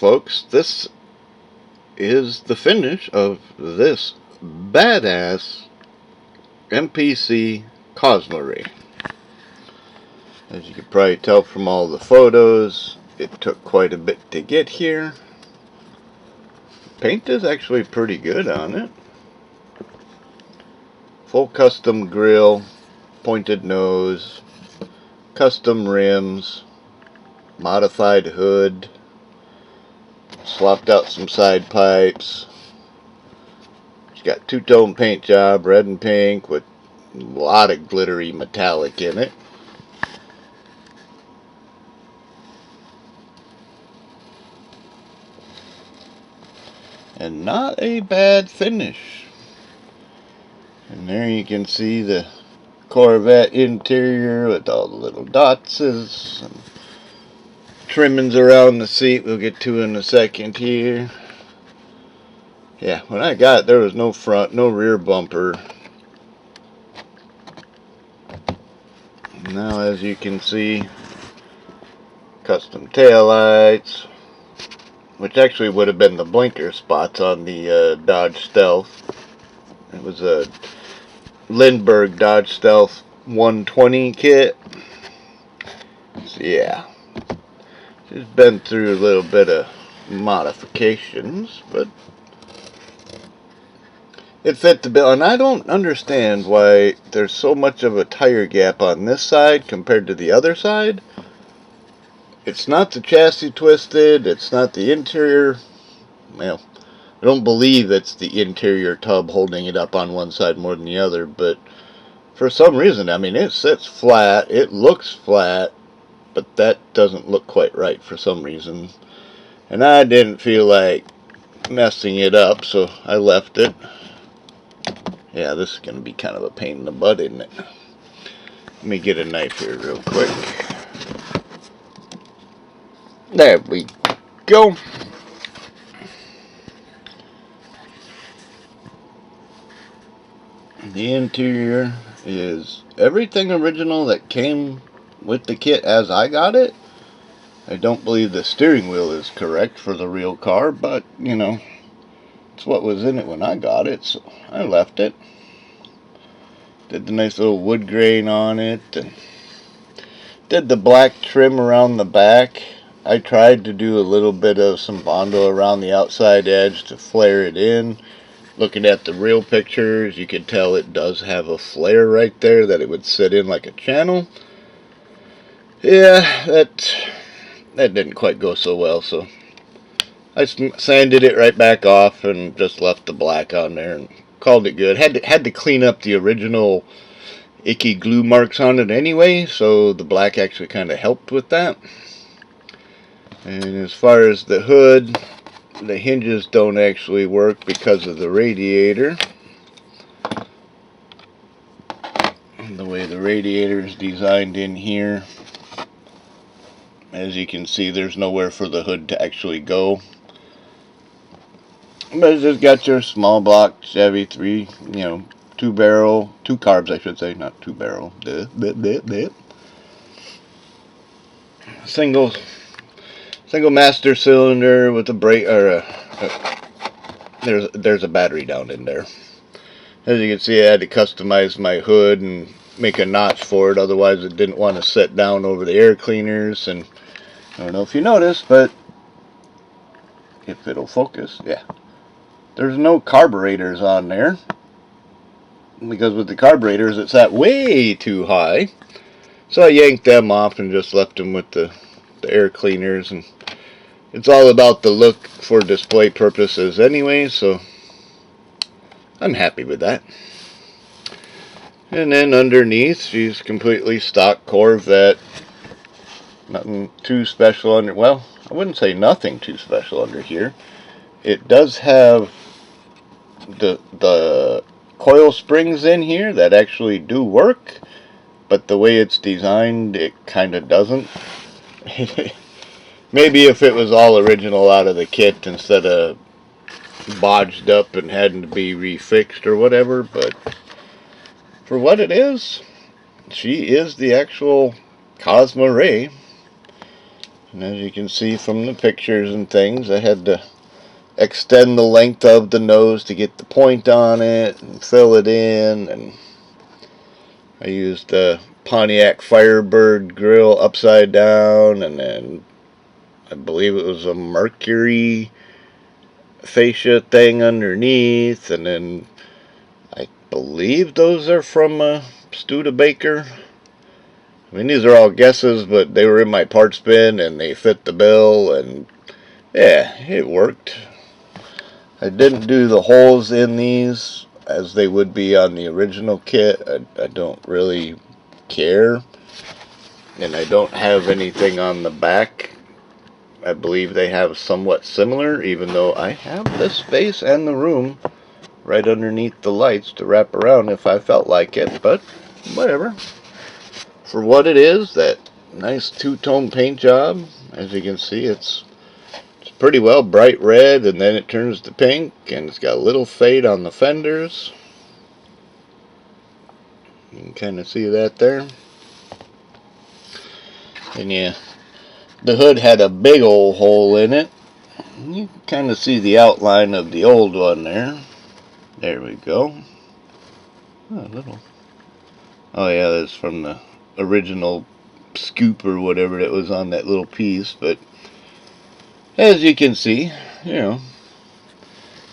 folks, this is the finish of this badass MPC Cosma Ray. As you can probably tell from all the photos, it took quite a bit to get here. Paint is actually pretty good on it. Full custom grille, pointed nose, custom rims, modified hood, swapped out some side pipes. It's got two-tone paint job, red and pink, with a lot of glittery metallic in it. And not a bad finish. And there you can see the Corvette interior with all the little Dotses and trimmings around the seat we'll get to in a second here. Yeah, when I got it, there was no front, no rear bumper. Now, as you can see, custom taillights, which actually would have been the blinker spots on the Dodge Stealth. It was a Lindbergh Dodge Stealth 120 kit. So yeah, she's been through a little bit of modifications, but it fit the bill. And I don't understand why there's so much of a tire gap on this side compared to the other side. It's not the chassis twisted, it's not the interior. Well, I don't believe it's the interior tub holding it up on one side more than the other, but for some reason, I mean, it sits flat, it looks flat, but that doesn't look quite right for some reason. And I didn't feel like messing it up, so I left it. Yeah, this is going to be kind of a pain in the butt, isn't it? Let me get a knife here real quick. There we go. The interior is everything original that came with the kit as I got it. I don't believe the steering wheel is correct for the real car, but, you know, it's what was in it when I got it, so I left it. Did the nice little wood grain on it, and did the black trim around the back. I tried to do a little bit of some Bondo around the outside edge to flare it in. Looking at the real pictures, you can tell it does have a flare right there that it would sit in like a channel. Yeah, that didn't quite go so well, so I sanded it right back off and just left the black on there and called it good. Had to clean up the original icky glue marks on it anyway, so the black actually kind of helped with that. And as far as the hood, the hinges don't actually work because of the radiator. The way the radiator is designed in here, as you can see, there's nowhere for the hood to actually go. But it's just got your small block Chevy 2 barrel, 2 carbs I should say, not 2 barrel. Single master cylinder with a brake, or there's a battery down in there. As you can see, I had to customize my hood and make a notch for it, otherwise it didn't want to sit down over the air cleaners. And I don't know if you noticed, but if it'll focus, yeah, there's no carburetors on there, because with the carburetors it's at way too high. So I yanked them off and just left them with the air cleaners, and it's all about the look for display purposes anyway, so I'm happy with that. And then underneath, she's completely stock Corvette. Nothing too special under, well, I wouldn't say nothing too special under here. It does have the coil springs in here that actually do work, but the way it's designed, it kind of doesn't. Maybe if it was all original out of the kit instead of bodged up and having to be refixed or whatever, but for what it is, she is the actual Cosma Ray. And as you can see from the pictures and things, I had to extend the length of the nose to get the point on it and fill it in. And I used a Pontiac Firebird grill upside down, and then I believe it was a Mercury fascia thing underneath, and then I believe those are from Studebaker. I mean, these are all guesses, but they were in my parts bin and they fit the bill, and yeah, it worked. I didn't do the holes in these as they would be on the original kit. I don't really care, and I don't have anything on the back. I believe they have somewhat similar, even though I have the space and the room right underneath the lights to wrap around if I felt like it, but whatever. For what it is, that nice two-tone paint job, as you can see, it's pretty well bright red, and then it turns to pink, and it's got a little fade on the fenders. You can kind of see that there. And yeah, the hood had a big old hole in it. You can kind of see the outline of the old one there. There we go. Oh, little. Oh yeah, that's from the original scoop or whatever that was on that little piece. But as you can see, you know,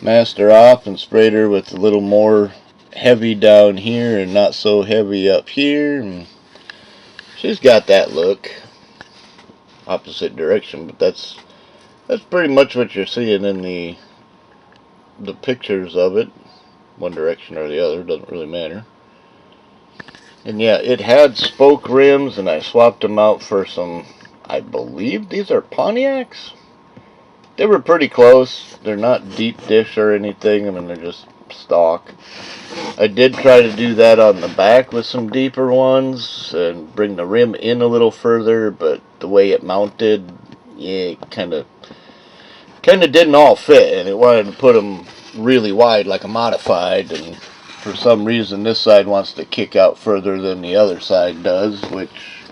master off and sprayed her with a little more heavy down here and not so heavy up here, and she's got that look. Opposite direction, but that's pretty much what you're seeing in the pictures of it. One direction or the other, doesn't really matter. And yeah, it had spoke rims, and I swapped them out for some, I believe these are Pontiacs. They were pretty close. They're not deep dish or anything. I mean, they're just stock. I did try to do that on the back with some deeper ones and bring the rim in a little further, but the way it mounted, yeah, it kind of didn't all fit, and it wanted to put them really wide like a modified, and for some reason this side wants to kick out further than the other side does, which,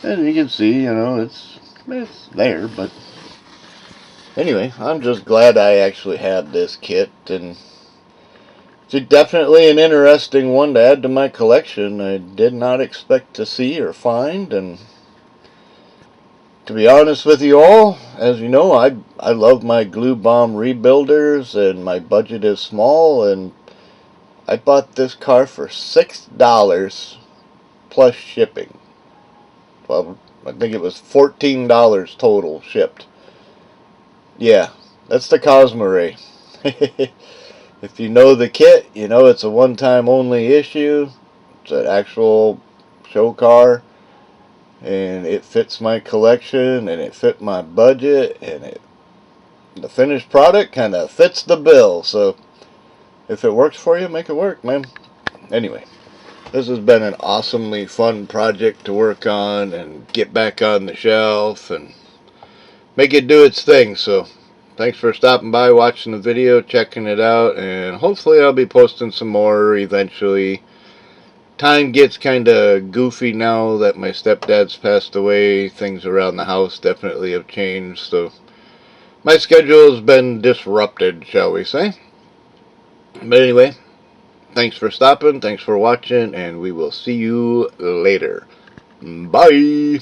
as you can see, you know, it's there. But anyway, I'm just glad I actually had this kit, and it's definitely an interesting one to add to my collection. I did not expect to see or find, and to be honest with you all, as you know, I love my glue bomb rebuilders, and my budget is small, and I bought this car for $6 plus shipping. Well, I think it was $14 total shipped. Yeah, that's the Cosma Ray. If you know the kit, you know it's a one-time only issue. It's an actual show car, and it fits my collection, and it fit my budget, and the finished product kind of fits the bill. So if it works for you, make it work, man. Anyway, this has been an awesomely fun project to work on and get back on the shelf and make it do its thing. So thanks for stopping by, watching the video, checking it out, and hopefully I'll be posting some more eventually. Time gets kind of goofy now that my stepdad's passed away. Things around the house definitely have changed, so my schedule has been disrupted, shall we say. But anyway, thanks for stopping, thanks for watching, and we will see you later. Bye!